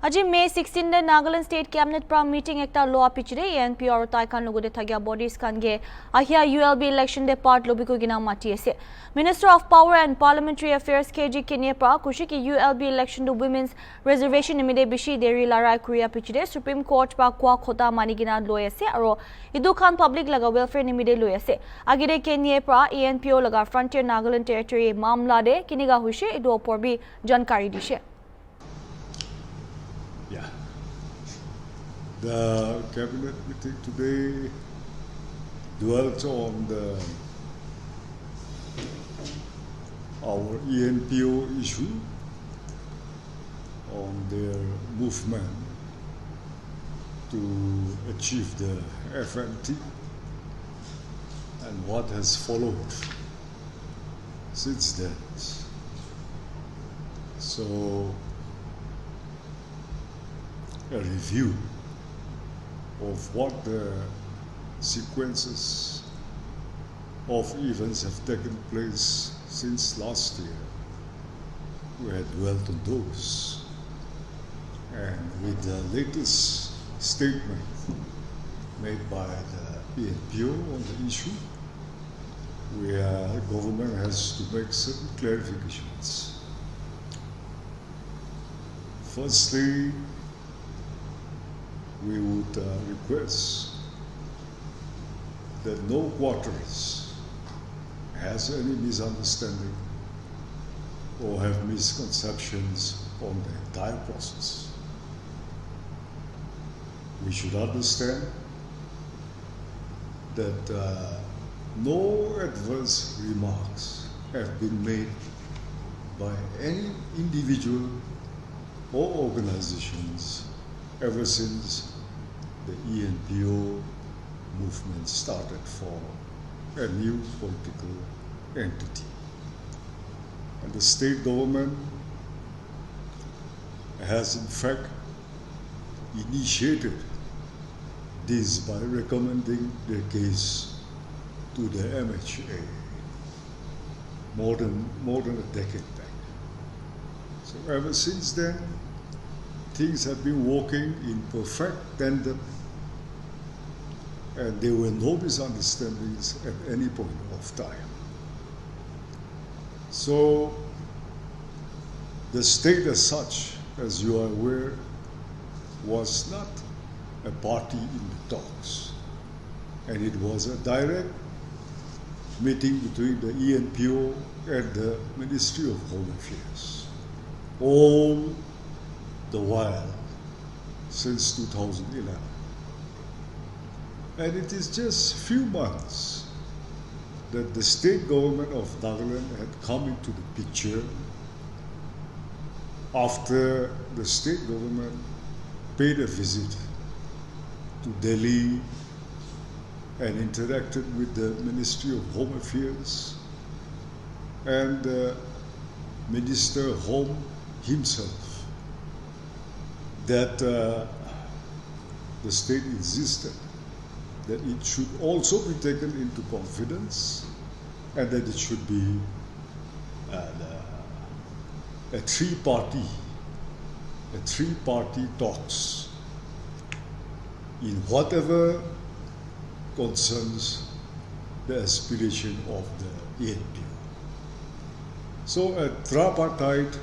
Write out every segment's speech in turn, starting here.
আজি May 16 de Nagaland State Cabinet pra meeting ekta law pichire Enpo aru taikan logode thagya bodies kange ahia ULB election de part lobi ko gina mati ase. Minister of Power and Parliamentary Affairs KG Kenya pra kushi ki ULB election do women's reservation nimide bishi deri larai kuria pichire Supreme Court pa kwa khota mani gina loi ase aru idu khan public laga welfare nimide loi ase. Agire Kenya pra Enpo laga Frontier Nagaland Territory mamla de kiniga huise idu opor bi jankari dishe. Yeah. The cabinet meeting today dwelt on our Enpo issue, on their movement to achieve the FMT and what has followed since then. So, a review of what the sequences of events have taken place since last year. We had dwelt on those. And with the latest statement made by the Enpo on the issue, the government has to make certain clarifications. Firstly, we would request that no quarters has any misunderstanding or have misconceptions on the entire process. We should understand that no adverse remarks have been made by any individual or organizations ever since the Enpo movement started for a new political entity. And the state government has in fact initiated this by recommending the case to the MHA more than a decade back. So ever since then, things have been working in perfect tandem, and there were no misunderstandings at any point of time. So, the state as such, as you are aware, was not a party in the talks, and it was a direct meeting between the Enpo and the Ministry of Home Affairs. All the while since 2011. And it is just few months that the state government of Nagaland had come into the picture after the state government paid a visit to Delhi and interacted with the Ministry of Home Affairs and Minister Home himself, that the state insisted that it should also be taken into confidence and that it should be a three-party talks in whatever concerns the aspiration of the Enpo. So a tripartite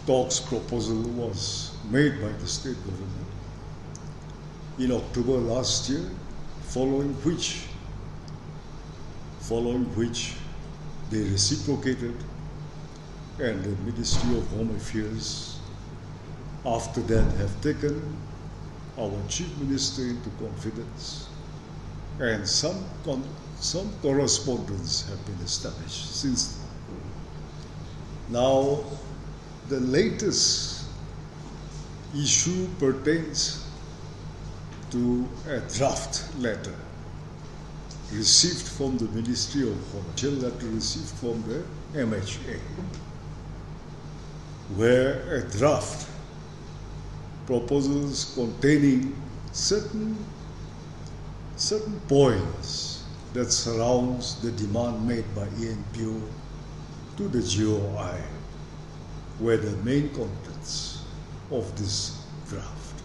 talks proposal was made by the state government in October last year, following which they reciprocated, and the Ministry of Home Affairs after that have taken our Chief Minister into confidence, and some correspondence have been established since then. Now, the latest issue pertains to a draft letter received from the Ministry of Home Affairs, letter received from the MHA, where a draft proposals containing certain points that surrounds the demand made by Enpo to the GOI were the main contents of this draft.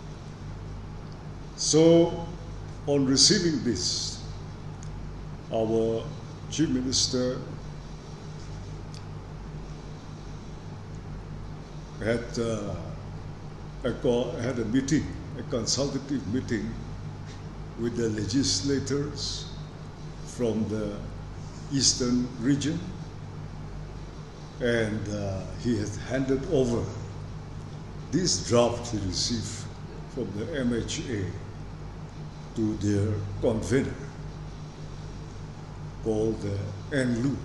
So, on receiving this, our Chief Minister had a meeting, a consultative meeting with the legislators from the eastern region, and he has handed over this draft he received from the MHA to their convener called the ENLU,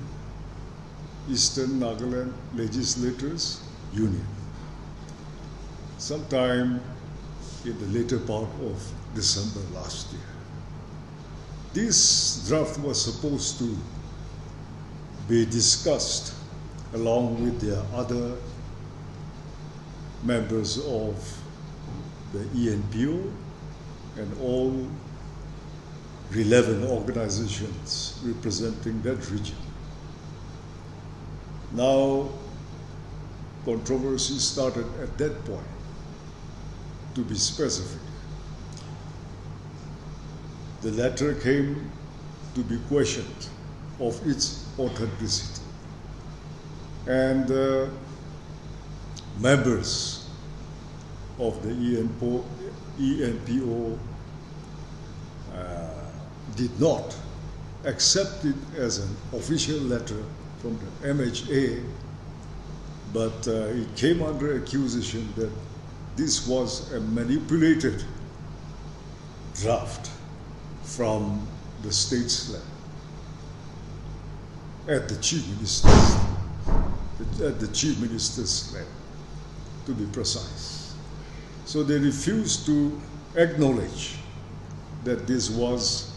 Eastern Nagaland Legislators Union, sometime in the later part of December last year. This draft was supposed to be discussed along with the other members of the ENPO and all relevant organizations representing that region. Now, controversy started at that point. To be specific, the letter came to be questioned of its authenticity, and members of the ENPO did not accept it as an official letter from the MHA, but it came under accusation that this was a manipulated draft from the state's level at the chief minister's level, to be precise. So they refused to acknowledge that this was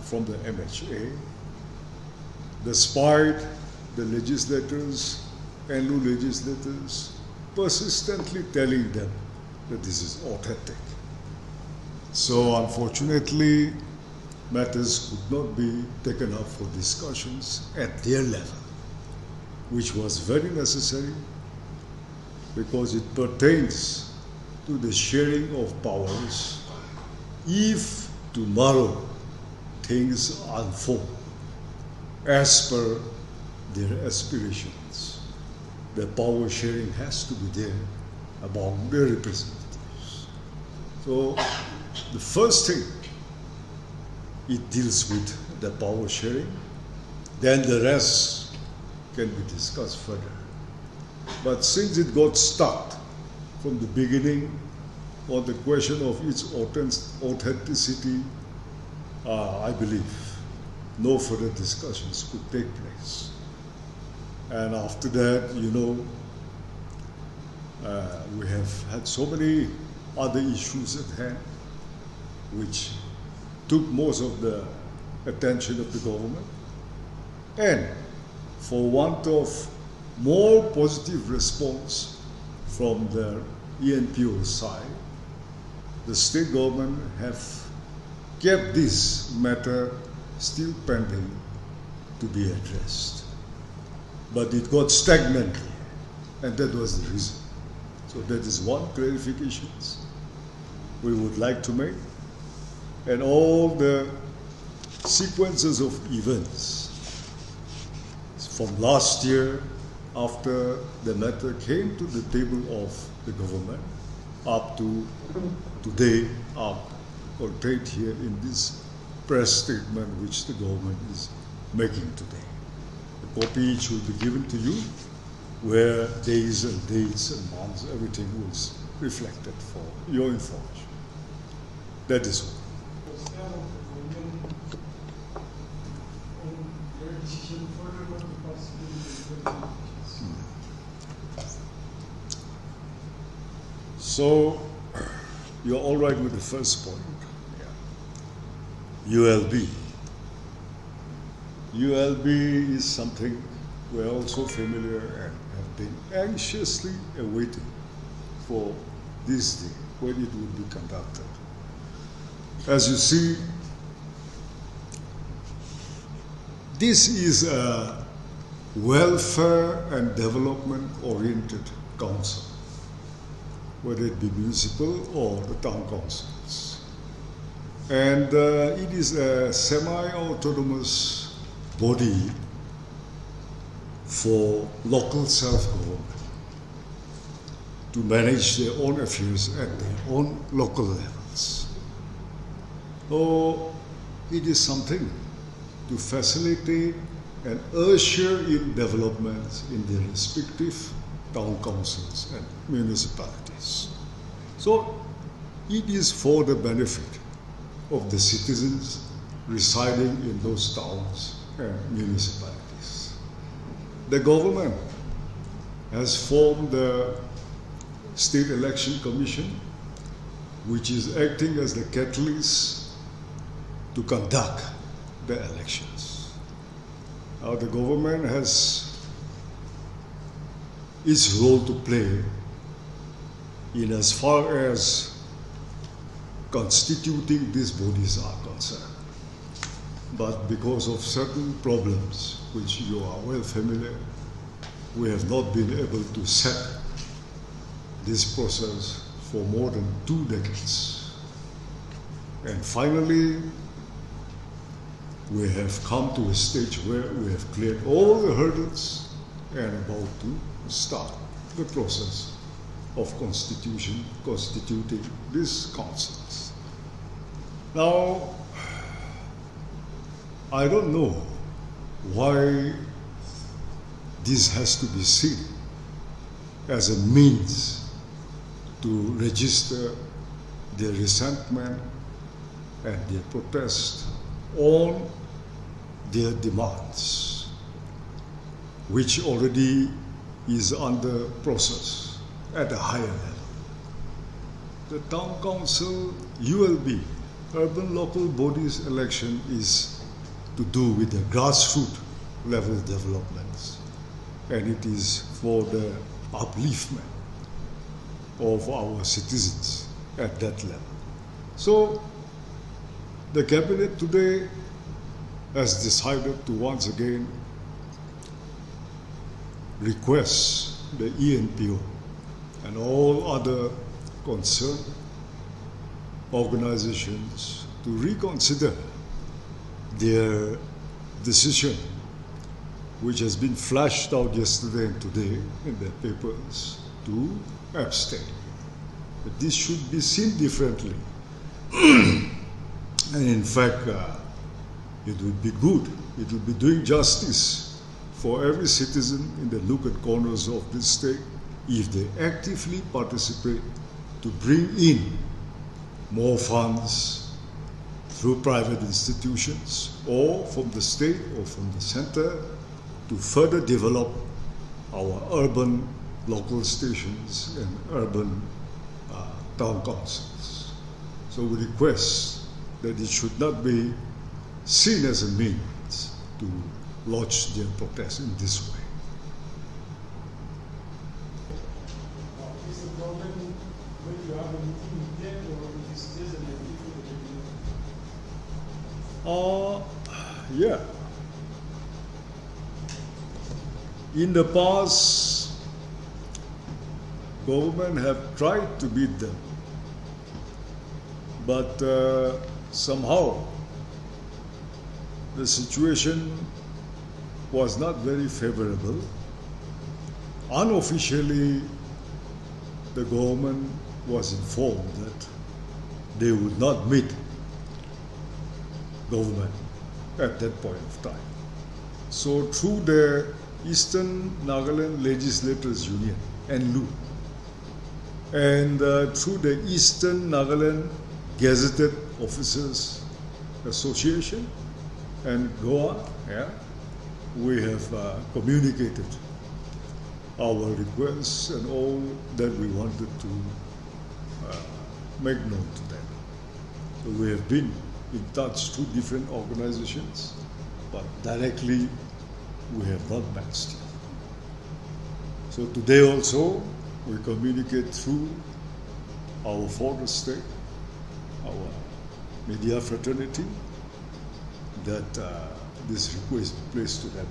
from the MHA, despite the legislators and new legislators persistently telling them that this is authentic. So unfortunately, matters could not be taken up for discussions at their level, which was very necessary because it pertains to the sharing of powers if tomorrow things unfold as per their aspirations. The power sharing has to be there among their representatives. So the first thing, it deals with the power sharing, then the rest can be discussed further. But since it got stuck from the beginning on the question of its authenticity, I believe no further discussions could take place. And after that, you know, we have had so many other issues at hand which took most of the attention of the government. And for want of more positive response from the ENPO side, the state government have kept this matter still pending to be addressed. But it got stagnant, and that was the reason. So that is one clarification we would like to make. And all the sequences of events from last year, after the matter came to the table of the government, up to today, are portrayed here in this press statement which the government is making today. The copy each will be given to you, where days and dates and months, everything was reflected for your information. That is all. So, you're all right with the first point. Yeah. ULB. ULB is something we're also familiar and have been anxiously awaiting for this day when it would be conducted. As you see, this is a welfare and development oriented council. whether it be municipal or the town councils. And it is a semi-autonomous body for local self-government to manage their own affairs at their own local levels. So it is something to facilitate and usher in developments in their respective town councils and municipalities. So it is for the benefit of the citizens residing in those towns and municipalities. The government has formed the State Election Commission, which is acting as the catalyst to conduct the elections. Now the government has its role to play in as far as constituting these bodies are concerned. But because of certain problems, which you are well familiar, we have not been able to set this process for more than 2 decades. And finally, we have come to a stage where we have cleared all the hurdles and about to start the process of constituting these councils. Now, I don't know why this has to be seen as a means to register their resentment and their protest on their demands, which already is under process at a higher level. The town council, ULB, urban local bodies election, is to do with the grassroots level developments, and it is for the upliftment of our citizens at that level. So the cabinet today has decided to once again request the Enpo and all other concerned organizations to reconsider their decision, which has been flashed out yesterday and today in their papers, to abstain. But this should be seen differently. And in fact, it would be good, it would be doing justice for every citizen in the nook and corners of this state if they actively participate to bring in more funds through private institutions or from the state or from the center to further develop our urban local stations and urban town councils. So we request that it should not be seen as a means to lodge their protest in this way. Is the government going to have a meeting with them, or is this an Yeah. In the past, government have tried to beat them, but somehow the situation was not very favorable. Unofficially, the government was informed that they would not meet government at that point of time. So through the Eastern Nagaland Legislators Union, ENLU, and through the Eastern Nagaland Gazetted Officers Association and GOA, we have communicated our requests and all that we wanted to make known to them. So we have been in touch through different organizations, but directly we have not met still. So today also we communicate through our foreign state, our media fraternity, that this request is placed to them.